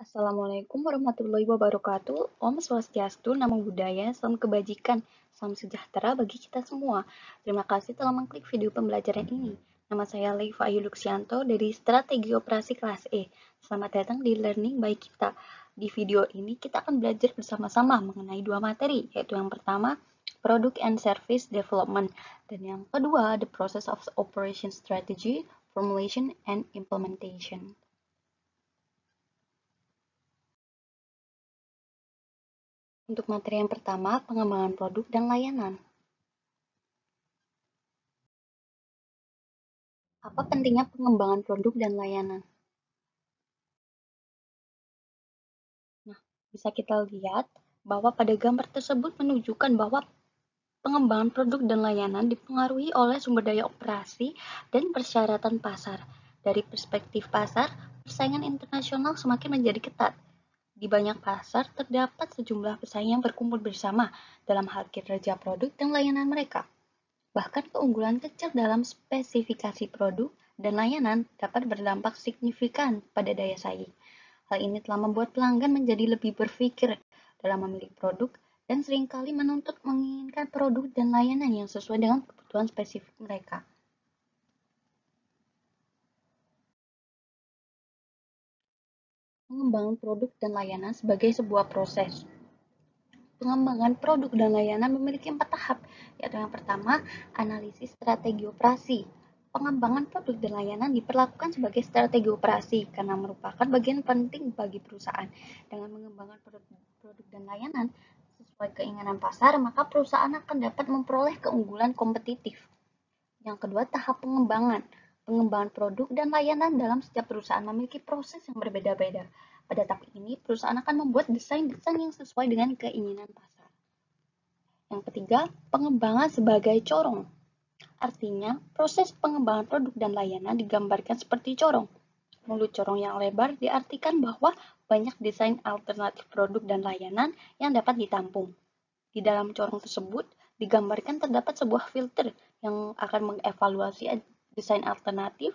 Assalamualaikum warahmatullahi wabarakatuh. Om Swastiastu, Namo Buddhaya, Salam Kebajikan, Salam Sejahtera bagi kita semua. Terima kasih telah mengklik video pembelajaran ini. Nama saya Leiva Ayu Luxianto dari Strategi Operasi Kelas E. Selamat datang di Learning by Kita. Di video ini kita akan belajar bersama-sama mengenai dua materi, yaitu yang pertama, Product and Service Development, dan yang kedua, The Process of Operation Strategy, Formulation, and Implementation. Untuk materi yang pertama, pengembangan produk dan layanan. Apa pentingnya pengembangan produk dan layanan? Nah, bisa kita lihat bahwa pada gambar tersebut menunjukkan bahwa pengembangan produk dan layanan dipengaruhi oleh sumber daya operasi dan persyaratan pasar. Dari perspektif pasar, persaingan internasional semakin menjadi ketat. Di banyak pasar, terdapat sejumlah pesaing yang berkumpul bersama dalam hal kinerja produk dan layanan mereka. Bahkan keunggulan kecil dalam spesifikasi produk dan layanan dapat berdampak signifikan pada daya saing. Hal ini telah membuat pelanggan menjadi lebih berpikir dalam memilih produk dan seringkali menuntut menginginkan produk dan layanan yang sesuai dengan kebutuhan spesifik mereka. Pengembangan produk dan layanan sebagai sebuah proses. Pengembangan produk dan layanan memiliki 4 tahap, yaitu yang pertama, analisis strategi operasi. Pengembangan produk dan layanan diperlakukan sebagai strategi operasi karena merupakan bagian penting bagi perusahaan. Dengan mengembangkan produk dan layanan sesuai keinginan pasar, maka perusahaan akan dapat memperoleh keunggulan kompetitif. Yang kedua, tahap pengembangan. Pengembangan produk dan layanan dalam setiap perusahaan memiliki proses yang berbeda-beda. Pada tahap ini, perusahaan akan membuat desain-desain yang sesuai dengan keinginan pasar. Yang ketiga, pengembangan sebagai corong. Artinya, proses pengembangan produk dan layanan digambarkan seperti corong. Mulut corong yang lebar diartikan bahwa banyak desain alternatif produk dan layanan yang dapat ditampung. Di dalam corong tersebut, digambarkan terdapat sebuah filter yang akan mengevaluasi desain alternatif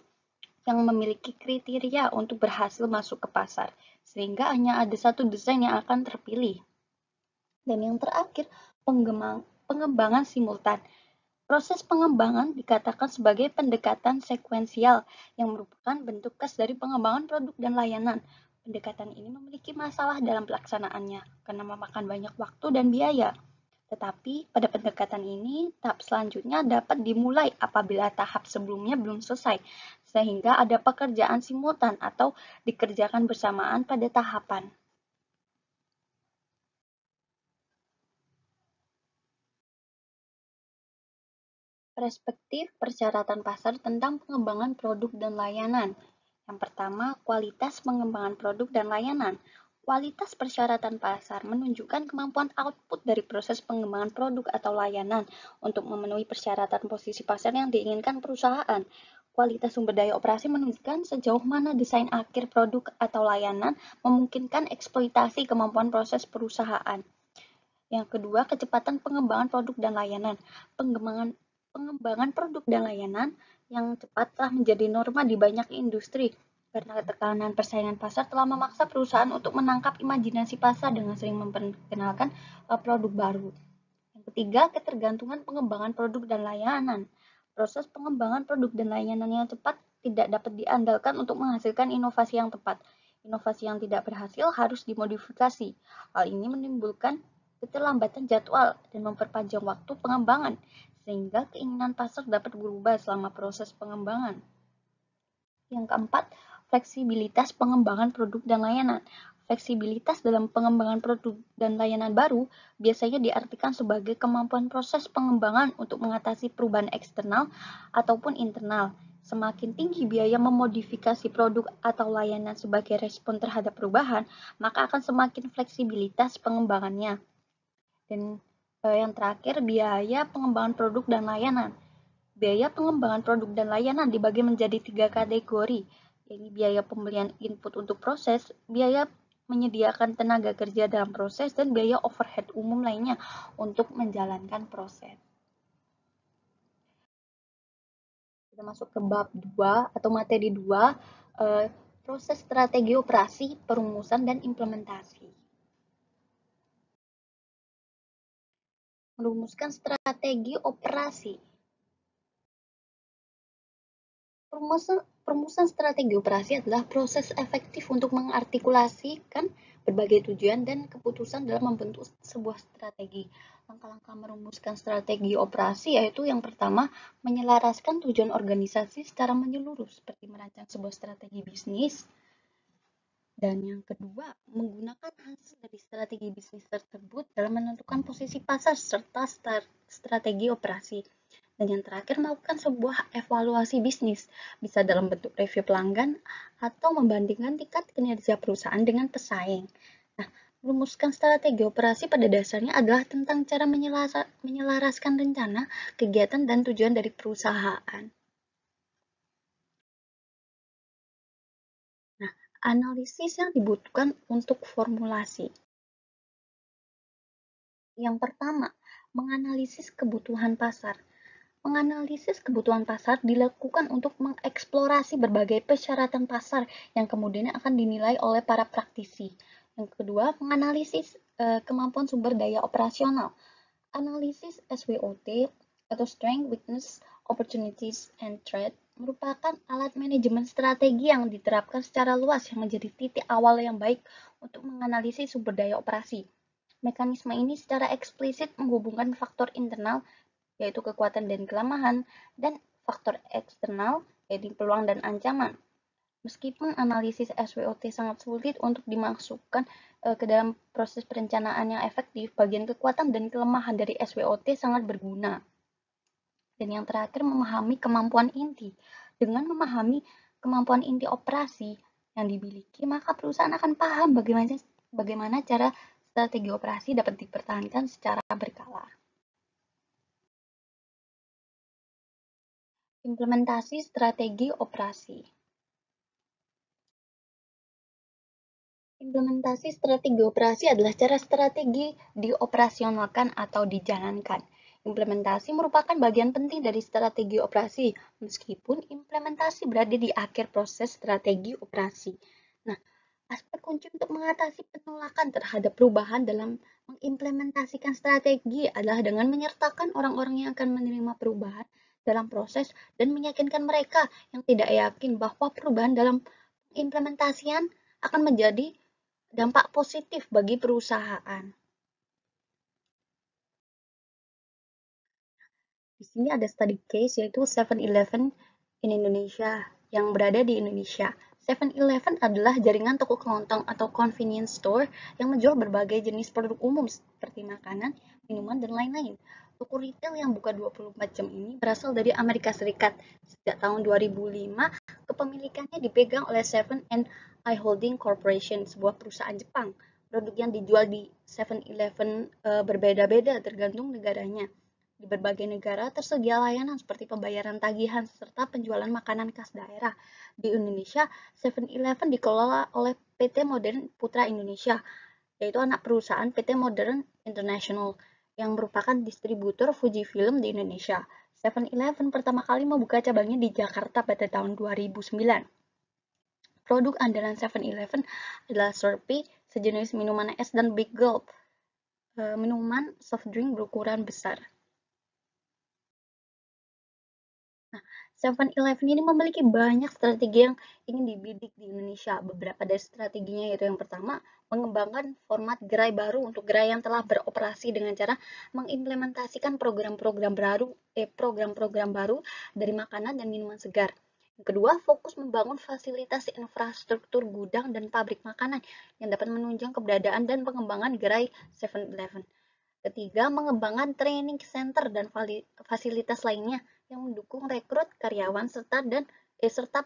yang memiliki kriteria untuk berhasil masuk ke pasar, sehingga hanya ada satu desain yang akan terpilih. Dan yang terakhir, pengembangan simultan. Proses pengembangan dikatakan sebagai pendekatan sekuensial yang merupakan bentuk khas dari pengembangan produk dan layanan. Pendekatan ini memiliki masalah dalam pelaksanaannya karena memakan banyak waktu dan biaya. Tetapi pada pendekatan ini, tahap selanjutnya dapat dimulai apabila tahap sebelumnya belum selesai, sehingga ada pekerjaan simultan atau dikerjakan bersamaan pada tahapan. Perspektif persyaratan pasar tentang pengembangan produk dan layanan. Yang pertama, kualitas pengembangan produk dan layanan. Kualitas persyaratan pasar menunjukkan kemampuan output dari proses pengembangan produk atau layanan untuk memenuhi persyaratan posisi pasar yang diinginkan perusahaan. Kualitas sumber daya operasi menunjukkan sejauh mana desain akhir produk atau layanan memungkinkan eksploitasi kemampuan proses perusahaan. Yang kedua, kecepatan pengembangan produk dan layanan. Pengembangan produk dan layanan yang cepat telah menjadi norma di banyak industri karena tekanan persaingan pasar telah memaksa perusahaan untuk menangkap imajinasi pasar dengan sering memperkenalkan produk baru. Yang ketiga, ketergantungan pengembangan produk dan layanan. Proses pengembangan produk dan layanan yang cepat tidak dapat diandalkan untuk menghasilkan inovasi yang tepat. Inovasi yang tidak berhasil harus dimodifikasi. Hal ini menimbulkan keterlambatan jadwal dan memperpanjang waktu pengembangan, sehingga keinginan pasar dapat berubah selama proses pengembangan. Yang keempat, fleksibilitas pengembangan produk dan layanan. Fleksibilitas dalam pengembangan produk dan layanan baru biasanya diartikan sebagai kemampuan proses pengembangan untuk mengatasi perubahan eksternal ataupun internal. Semakin tinggi biaya memodifikasi produk atau layanan sebagai respon terhadap perubahan, maka akan semakin fleksibilitas pengembangannya. Dan yang terakhir, biaya pengembangan produk dan layanan. Biaya pengembangan produk dan layanan dibagi menjadi 3 kategori, yaitu biaya pembelian input untuk proses, biaya menyediakan tenaga kerja dalam proses, dan biaya overhead umum lainnya untuk menjalankan proses. Kita masuk ke bab 2 atau materi 2, Proses strategi operasi, perumusan, dan implementasi. Merumuskan strategi operasi. Perumusan strategi operasi adalah proses efektif untuk mengartikulasikan berbagai tujuan dan keputusan dalam membentuk sebuah strategi. Langkah-langkah merumuskan strategi operasi yaitu yang pertama, menyelaraskan tujuan organisasi secara menyeluruh seperti merancang sebuah strategi bisnis. Dan yang kedua, menggunakan hasil dari strategi bisnis tersebut dalam menentukan posisi pasar serta strategi operasi. Dan yang terakhir, melakukan sebuah evaluasi bisnis, bisa dalam bentuk review pelanggan atau membandingkan tingkat kinerja perusahaan dengan pesaing. Nah, merumuskan strategi operasi pada dasarnya adalah tentang cara menyelaraskan rencana, kegiatan, dan tujuan dari perusahaan. Nah, analisis yang dibutuhkan untuk formulasi. Yang pertama, menganalisis kebutuhan pasar. Menganalisis kebutuhan pasar dilakukan untuk mengeksplorasi berbagai persyaratan pasar yang kemudian akan dinilai oleh para praktisi. Yang kedua, menganalisis kemampuan sumber daya operasional. Analisis SWOT atau Strength, Weakness, Opportunities, and Threat merupakan alat manajemen strategi yang diterapkan secara luas yang menjadi titik awal yang baik untuk menganalisis sumber daya operasi. Mekanisme ini secara eksplisit menghubungkan faktor internal, yaitu kekuatan dan kelemahan, dan faktor eksternal, yaitu peluang dan ancaman. Meskipun analisis SWOT sangat sulit untuk dimasukkan ke dalam proses perencanaan yang efektif, bagian kekuatan dan kelemahan dari SWOT sangat berguna. Dan yang terakhir, memahami kemampuan inti. Dengan memahami kemampuan inti operasi yang dimiliki, maka perusahaan akan paham bagaimana cara strategi operasi dapat dipertahankan secara berkala. Implementasi strategi operasi. Implementasi strategi operasi adalah cara strategi dioperasionalkan atau dijalankan. Implementasi merupakan bagian penting dari strategi operasi, meskipun implementasi berada di akhir proses strategi operasi. Nah, aspek kunci untuk mengatasi penolakan terhadap perubahan dalam mengimplementasikan strategi adalah dengan menyertakan orang-orang yang akan menerima perubahan dalam proses dan meyakinkan mereka yang tidak yakin bahwa perubahan dalam implementasian akan menjadi dampak positif bagi perusahaan. Di sini ada study case yaitu 7-Eleven in Indonesia yang berada di Indonesia. 7-Eleven adalah jaringan toko kelontong atau convenience store yang menjual berbagai jenis produk umum seperti makanan, minuman, dan lain-lain. Toko retail yang buka 24 jam ini berasal dari Amerika Serikat. Sejak tahun 2005, kepemilikannya dipegang oleh 7&I Holding Corporation, sebuah perusahaan Jepang. Produk yang dijual di 7-Eleven berbeda-beda tergantung negaranya. Di berbagai negara tersedia layanan seperti pembayaran tagihan serta penjualan makanan khas daerah. Di Indonesia, 7-Eleven dikelola oleh PT Modern Putra Indonesia, yaitu anak perusahaan PT Modern International yang merupakan distributor Fujifilm di Indonesia. 7-Eleven pertama kali membuka cabangnya di Jakarta pada tahun 2009. Produk andalan 7-Eleven adalah Slurpee, sejenis minuman es, dan Big Gulp, minuman soft drink berukuran besar. 7-Eleven ini memiliki banyak strategi yang ingin dibidik di Indonesia. Beberapa dari strateginya yaitu yang pertama, mengembangkan format gerai baru untuk gerai yang telah beroperasi dengan cara mengimplementasikan program-program baru dari makanan dan minuman segar. Yang kedua, fokus membangun fasilitas infrastruktur gudang dan pabrik makanan yang dapat menunjang keberadaan dan pengembangan gerai 7-Eleven. Ketiga, mengembangkan training center dan fasilitas lainnya yang mendukung rekrut karyawan serta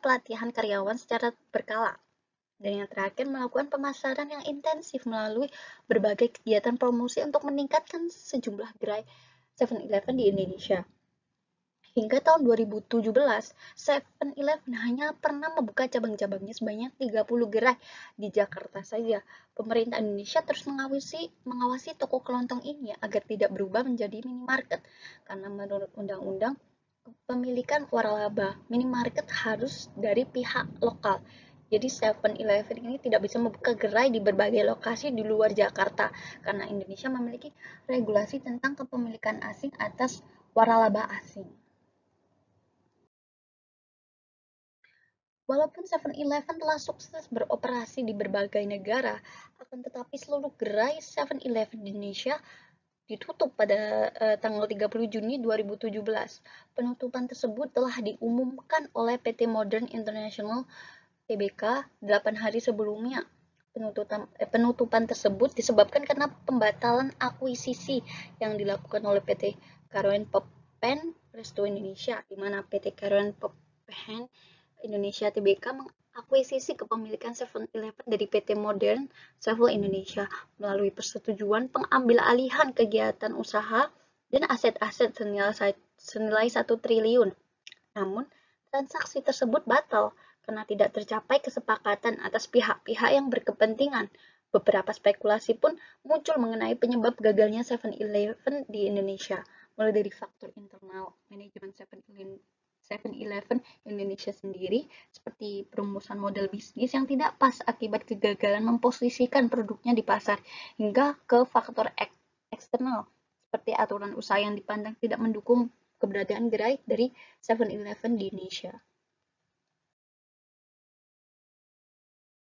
pelatihan karyawan secara berkala. Dan yang terakhir, melakukan pemasaran yang intensif melalui berbagai kegiatan promosi untuk meningkatkan sejumlah gerai 7-Eleven di Indonesia. Hingga tahun 2017, 7-Eleven hanya pernah membuka cabang-cabangnya sebanyak 30 gerai di Jakarta saja. Pemerintah Indonesia terus mengawasi toko kelontong ini agar tidak berubah menjadi minimarket. Karena menurut undang-undang kepemilikan waralaba, minimarket harus dari pihak lokal. Jadi 7-Eleven ini tidak bisa membuka gerai di berbagai lokasi di luar Jakarta karena Indonesia memiliki regulasi tentang kepemilikan asing atas waralaba asing. Walaupun 7-Eleven telah sukses beroperasi di berbagai negara, akan tetapi seluruh gerai 7-Eleven di Indonesia ditutup pada tanggal 30 Juni 2017. Penutupan tersebut telah diumumkan oleh PT Modern International Tbk 8 hari sebelumnya. Penutupan tersebut disebabkan karena pembatalan akuisisi yang dilakukan oleh PT Karawan Pepén Resto Indonesia, di mana PT Karawan Pepén Indonesia Tbk mengakuisisi kepemilikan 7-Eleven dari PT Modern Travel Indonesia melalui persetujuan pengambil alihan kegiatan usaha dan aset-aset senilai 1 triliun. Namun, transaksi tersebut batal karena tidak tercapai kesepakatan atas pihak-pihak yang berkepentingan. Beberapa spekulasi pun muncul mengenai penyebab gagalnya 7-Eleven di Indonesia, mulai dari faktor internal manajemen 7-Eleven Indonesia sendiri, seperti perumusan model bisnis yang tidak pas akibat kegagalan memposisikan produknya di pasar, hingga ke faktor eksternal, seperti aturan usaha yang dipandang tidak mendukung keberadaan gerai dari 7-Eleven di Indonesia.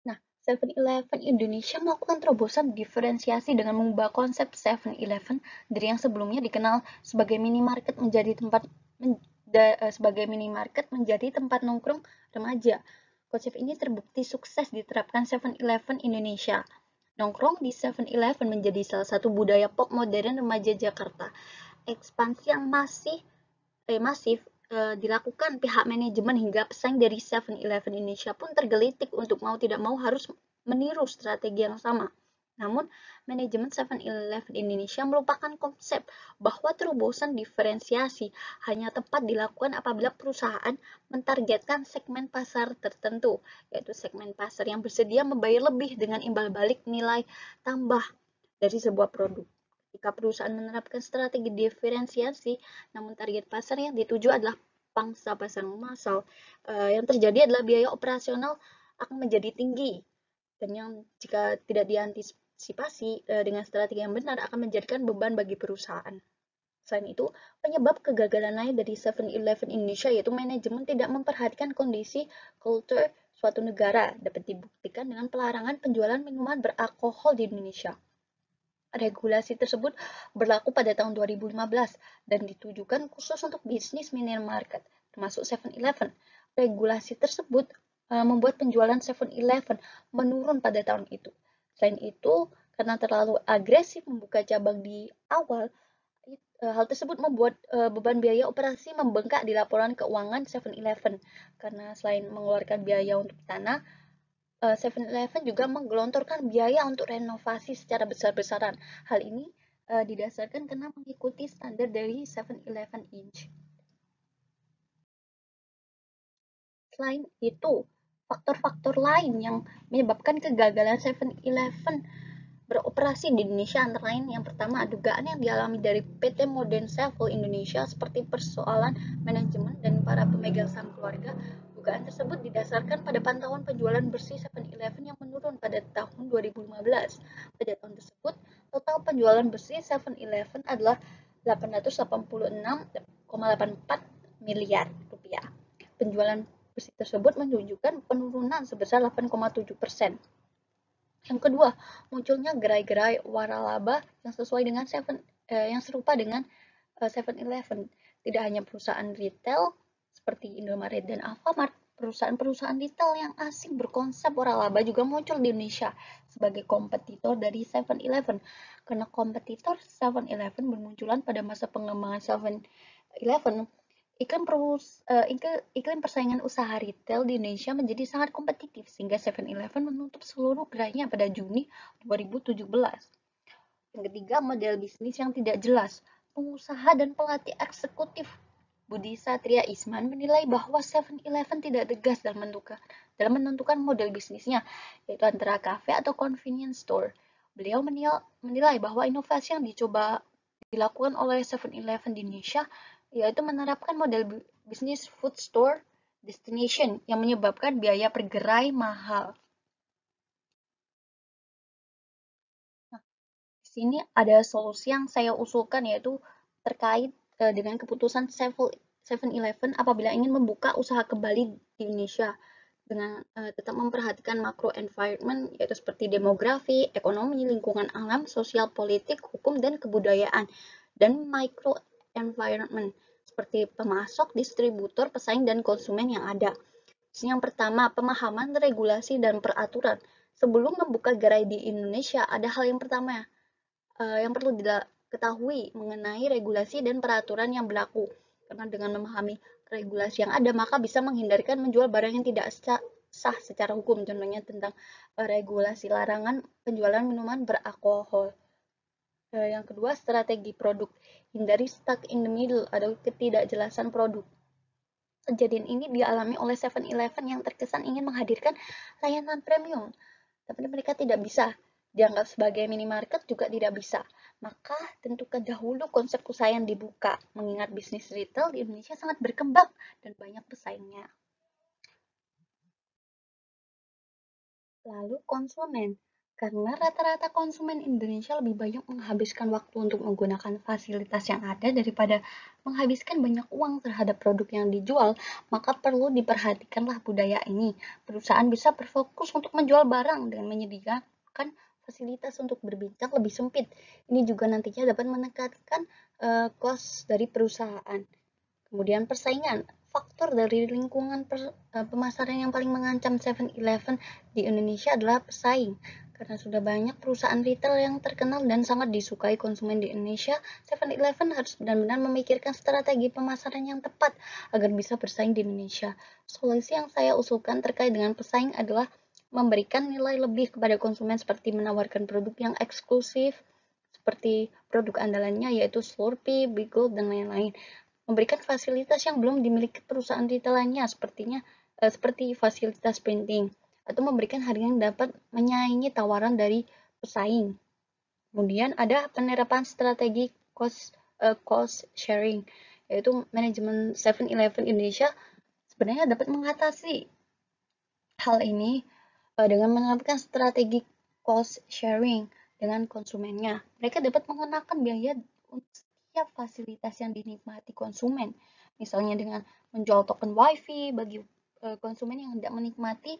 Nah, 7-Eleven Indonesia melakukan terobosan diferensiasi dengan mengubah konsep 7-Eleven dari yang sebelumnya dikenal sebagai minimarket menjadi tempat nongkrong remaja. Konsep ini terbukti sukses diterapkan 7-Eleven Indonesia. Nongkrong di 7-Eleven menjadi salah satu budaya pop modern remaja Jakarta. Ekspansi yang masif dilakukan pihak manajemen hingga pesaing dari 7-Eleven Indonesia pun tergelitik untuk mau tidak mau harus meniru strategi yang sama. Namun, manajemen 7-Eleven Indonesia melupakan konsep bahwa terobosan diferensiasi hanya tepat dilakukan apabila perusahaan mentargetkan segmen pasar tertentu, yaitu segmen pasar yang bersedia membayar lebih dengan imbal balik nilai tambah dari sebuah produk. Jika perusahaan menerapkan strategi diferensiasi, namun target pasar yang dituju adalah pangsa pasar massal, yang terjadi adalah biaya operasional akan menjadi tinggi, dan yang jika tidak diantisipasi dengan strategi yang benar akan menjadikan beban bagi perusahaan. Selain itu, penyebab kegagalan lain dari 7-Eleven Indonesia yaitu manajemen tidak memperhatikan kondisi kultur suatu negara, dapat dibuktikan dengan pelarangan penjualan minuman beralkohol di Indonesia. Regulasi tersebut berlaku pada tahun 2015 dan ditujukan khusus untuk bisnis minimarket, termasuk 7-Eleven. Regulasi tersebut membuat penjualan 7-Eleven menurun pada tahun itu. Selain itu, karena terlalu agresif membuka cabang di awal, hal tersebut membuat beban biaya operasi membengkak di laporan keuangan 7-Eleven. Karena selain mengeluarkan biaya untuk tanah, 7-Eleven juga menggelontorkan biaya untuk renovasi secara besar-besaran. Hal ini didasarkan karena mengikuti standar dari 7-Eleven Inc. Selain itu, faktor-faktor lain yang menyebabkan kegagalan 7-Eleven beroperasi di Indonesia antara lain yang pertama dugaan yang dialami dari PT Modern Travel Indonesia seperti persoalan manajemen dan para pemegang saham keluarga. Dugaan tersebut didasarkan pada pantauan penjualan bersih 7-Eleven yang menurun pada tahun 2015. Pada tahun tersebut, total penjualan bersih 7-Eleven adalah 886,84 miliar rupiah. Penjualan bersih tersebut menunjukkan penurunan sebesar 8,7%. Yang kedua, munculnya gerai-gerai waralaba yang sesuai dengan yang serupa dengan 7-Eleven. Tidak hanya perusahaan retail seperti Indomaret dan Alfamart, perusahaan-perusahaan retail yang asing berkonsep waralaba juga muncul di Indonesia sebagai kompetitor dari 7-Eleven. Karena kompetitor 7-Eleven bermunculan pada masa pengembangan 7-Eleven, iklim persaingan usaha retail di Indonesia menjadi sangat kompetitif sehingga 7-Eleven menutup seluruh gerainya pada Juni 2017. Yang ketiga, model bisnis yang tidak jelas. Pengusaha dan pelatih eksekutif Budi Satria Isman menilai bahwa 7-Eleven tidak tegas dalam menentukan model bisnisnya, yaitu antara kafe atau convenience store. Beliau menilai bahwa inovasi yang dicoba dilakukan oleh 7-Eleven di Indonesia yaitu menerapkan model bisnis food store destination yang menyebabkan biaya pergerai mahal. Nah, di sini ada solusi yang saya usulkan yaitu terkait dengan keputusan 7-Eleven apabila ingin membuka usaha kembali di Indonesia dengan tetap memperhatikan makro environment yaitu seperti demografi, ekonomi, lingkungan alam, sosial politik, hukum, dan kebudayaan, dan micro environment seperti pemasok, distributor, pesaing, dan konsumen yang ada. Yang pertama, pemahaman regulasi dan peraturan. Sebelum membuka gerai di Indonesia, ada hal yang pertama yang perlu diketahui mengenai regulasi dan peraturan yang berlaku. Karena dengan memahami regulasi yang ada, maka bisa menghindarkan menjual barang yang tidak sah secara hukum. Contohnya tentang regulasi larangan penjualan minuman beralkohol. Yang kedua, strategi produk. Hindari stuck in the middle atau ketidakjelasan produk. Kejadian ini dialami oleh 7-Eleven yang terkesan ingin menghadirkan layanan premium, tapi mereka tidak bisa. Dianggap sebagai minimarket juga tidak bisa. Maka tentukan dahulu konsep usaha yang dibuka, mengingat bisnis retail di Indonesia sangat berkembang dan banyak pesaingnya. Lalu konsumen. Karena rata-rata konsumen Indonesia lebih banyak menghabiskan waktu untuk menggunakan fasilitas yang ada daripada menghabiskan banyak uang terhadap produk yang dijual, maka perlu diperhatikanlah budaya ini. Perusahaan bisa berfokus untuk menjual barang dengan menyediakan fasilitas untuk berbincang lebih sempit. Ini juga nantinya dapat menekankan cost dari perusahaan. Kemudian persaingan, faktor dari lingkungan pemasaran yang paling mengancam 7-Eleven di Indonesia adalah pesaing. Karena sudah banyak perusahaan retail yang terkenal dan sangat disukai konsumen di Indonesia, 7-Eleven harus benar-benar memikirkan strategi pemasaran yang tepat agar bisa bersaing di Indonesia. Solusi yang saya usulkan terkait dengan pesaing adalah memberikan nilai lebih kepada konsumen seperti menawarkan produk yang eksklusif, seperti produk andalannya yaitu Slurpee, Bigo, dan lain-lain. Memberikan fasilitas yang belum dimiliki perusahaan retail lainnya, seperti fasilitas printing, atau memberikan harga yang dapat menyaingi tawaran dari pesaing. Kemudian ada penerapan strategi cost sharing, yaitu manajemen 7-Eleven Indonesia sebenarnya dapat mengatasi hal ini dengan menerapkan strategi cost sharing dengan konsumennya. Mereka dapat mengenakan biaya untuk setiap fasilitas yang dinikmati konsumen, misalnya dengan menjual token WiFi bagi konsumen yang hendak menikmati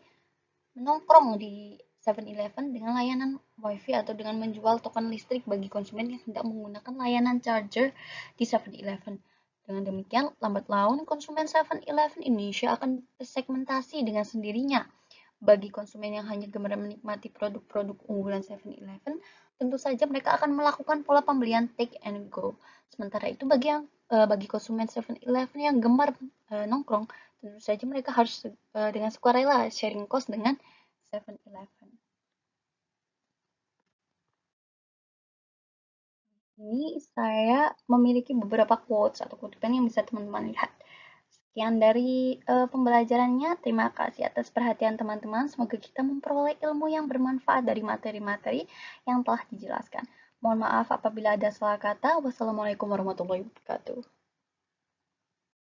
menongkrong di 7-Eleven dengan layanan WiFi atau dengan menjual token listrik bagi konsumen yang hendak menggunakan layanan charger di 7-Eleven. Dengan demikian, lambat laun konsumen 7-Eleven Indonesia akan tersegmentasi dengan sendirinya. Bagi konsumen yang hanya gemar menikmati produk-produk unggulan 7-Eleven, tentu saja mereka akan melakukan pola pembelian take and go. Sementara itu bagi konsumen 7-Eleven yang gemar nongkrong, tentu saja mereka harus dengan sukarela sharing cost dengan 7-Eleven. Ini saya memiliki beberapa quotes atau kutipan yang bisa teman-teman lihat. Sekian dari pembelajarannya. Terima kasih atas perhatian teman-teman. Semoga kita memperoleh ilmu yang bermanfaat dari materi-materi yang telah dijelaskan. Mohon maaf apabila ada salah kata. Wassalamualaikum warahmatullahi wabarakatuh.